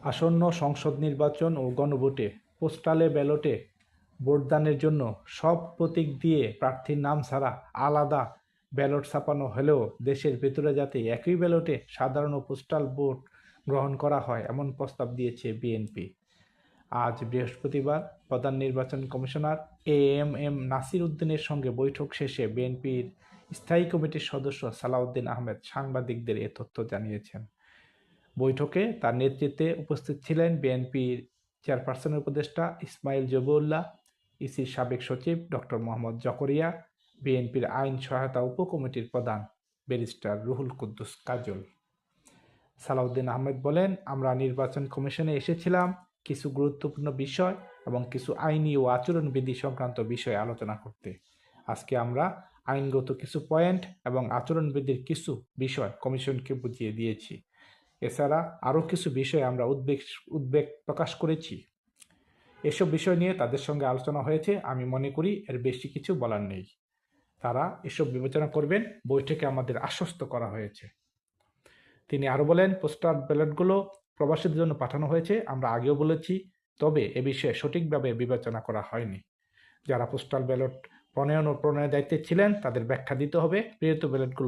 আসন্ন সংসদ নির্বাচন ও গণভোটে পোস্টালে ব্যালটে ভোটদানের জন্য সব প্রতীক দিয়ে প্রার্থীর নাম ছাড়া আলাদা ব্যালট ছাপানো হলেও দেশের ভেতরে যাতে একই ব্যালটে সাধারণ ও পোস্টাল ভোট গ্রহণ করা হয় এমন প্রস্তাব দিয়েছে বিএনপি। আজ বৃহস্পতিবার প্রধান নির্বাচন কমিশনার এএমএম নাসির উদ্দিনের সঙ্গে বৈঠক শেষে বিএনপির স্থায়ী কমিটির সদস্য সালাউদ্দিন আহমেদ সাংবাদিকদের এ তথ্য জানিয়েছেন। বৈঠকে তার নেতৃত্বে উপস্থিত ছিলেন বিএনপির চেয়ারপারসনের উপদেষ্টা ইসমাইল জহুরুল্লাহ, ইসির সাবেক সচিব ডক্টর মোহাম্মদ জকরিয়া, বিএনপির আইন সহায়তা উপকমিটির প্রধান ব্যারিস্টার রুহুল কুদ্দুস কাজল। সালাউদ্দিন আহমেদ বলেন, আমরা নির্বাচন কমিশনে এসেছিলাম কিছু গুরুত্বপূর্ণ বিষয় এবং কিছু আইনি ও আচরণবিধি সংক্রান্ত বিষয়ে আলোচনা করতে। আজকে আমরা আইনগত কিছু পয়েন্ট এবং আচরণবিধির কিছু বিষয় কমিশনকে বুঝিয়ে দিয়েছি। এছাড়া আরও কিছু বিষয়ে আমরা উদ্বেগ প্রকাশ করেছি। এসব বিষয় নিয়ে তাদের সঙ্গে আলোচনা হয়েছে। আমি মনে করি এর বেশি কিছু বলার নেই। তারা এসব বিবেচনা করবেন, বৈঠকে আমাদের আশ্বস্ত করা হয়েছে। তিনি আরও বলেন, পোস্টাল ব্যালটগুলো প্রবাসীদের জন্য পাঠানো হয়েছে, আমরা আগেও বলেছি, তবে এ বিষয়ে সঠিকভাবে বিবেচনা করা হয়নি। যারা পোস্টাল ব্যালট প্রণয়ন ও প্রণয়ের দায়িত্বে ছিলেন তাদের ব্যাখ্যা দিতে হবে। গৃহীত ব্যালটগুলো